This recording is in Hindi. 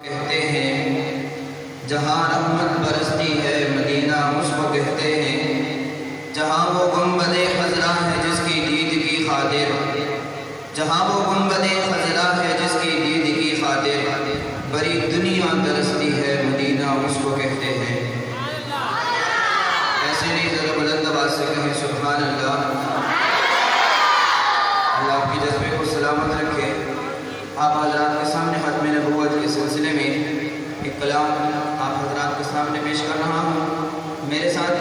कहते हैं जहाँ रहमत बरसती है मदीना उसको कहते हैं। जहाँ वो गुंबदे खजरा है जिसकी दीद की खातिर, जहाँ वो गुंबदे खजरा है जिसकी दीद की खातिर बड़ी दुनिया तरसती है मदीना उसको कहते हैं। ऐसे नहीं ज़रा बुलंद आवाज़ से कहें सुभान अल्लाह। अल्लाह आपकी जज्बे को सलामत रखे। आप हज़रात के सामने ख़त्म नबूवत के सिलसिले में एक कलाम आप हज़रात के सामने पेश कर रहा हूँ। मेरे साथ